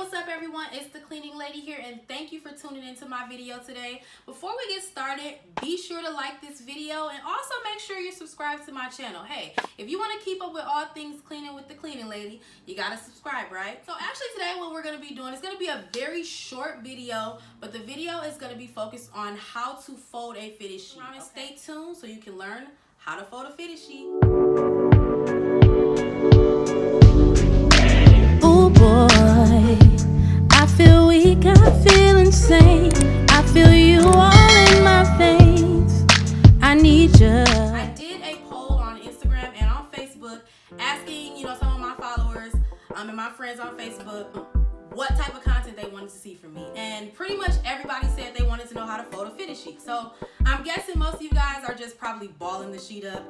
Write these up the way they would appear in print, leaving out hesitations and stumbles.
what's up everyone? It's the cleaning lady here, and thank you for tuning into my video today. Before we get started, be sure to like this video and also make sure you're subscribed to my channel. Hey, if you want to keep up with all things cleaning with the cleaning lady, you gotta subscribe, right? So actually today what we're gonna be doing is gonna be a very short video, but the video is gonna be focused on how to fold a fitted sheet. Okay. Stay tuned so you can learn how to fold a fitted sheet. Oh boy, I feel weak, I feel insane, I feel you all in my veins, I need you. I did a poll on Instagram and on Facebook asking, some of my followers and my friends on Facebook what type of content they wanted to see from me. And pretty much everybody said they wanted to know how to fold a fitted sheet. So I'm guessing most of you guys are just probably balling the sheet up.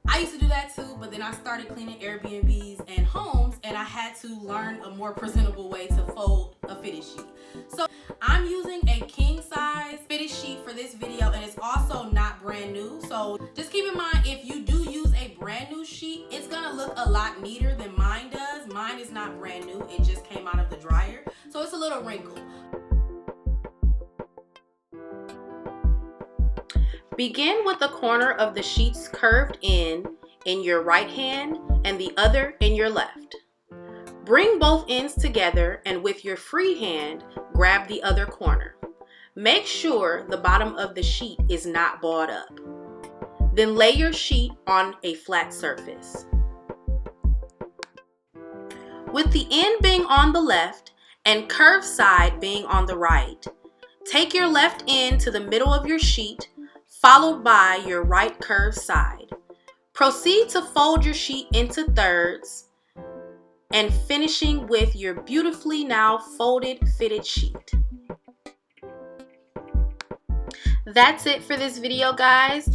I used to do that too, but then I started cleaning Airbnbs and homes, and I had to learn a more presentable way to fold a fitted sheet. So I'm using a king size fitted sheet for this video, and it's also not brand new. So just keep in mind, if you do use a brand new sheet, it's gonna look a lot neater than mine does. Mine is not brand new, it just came out of the dryer, so it's a little wrinkled. Begin with the corner of the sheets curved in your right hand and the other in your left. Bring both ends together and with your free hand, grab the other corner. Make sure the bottom of the sheet is not balled up. Then lay your sheet on a flat surface. With the end being on the left and curved side being on the right, take your left end to the middle of your sheet, followed by your right curved side. Proceed to fold your sheet into thirds and finishing with your beautifully now folded fitted sheet. That's it for this video, guys.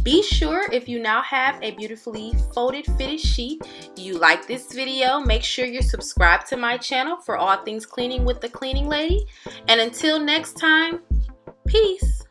Be sure, if you now have a beautifully folded fitted sheet, you like this video, make sure you're subscribed to my channel for all things cleaning with the cleaning lady. And until next time, peace.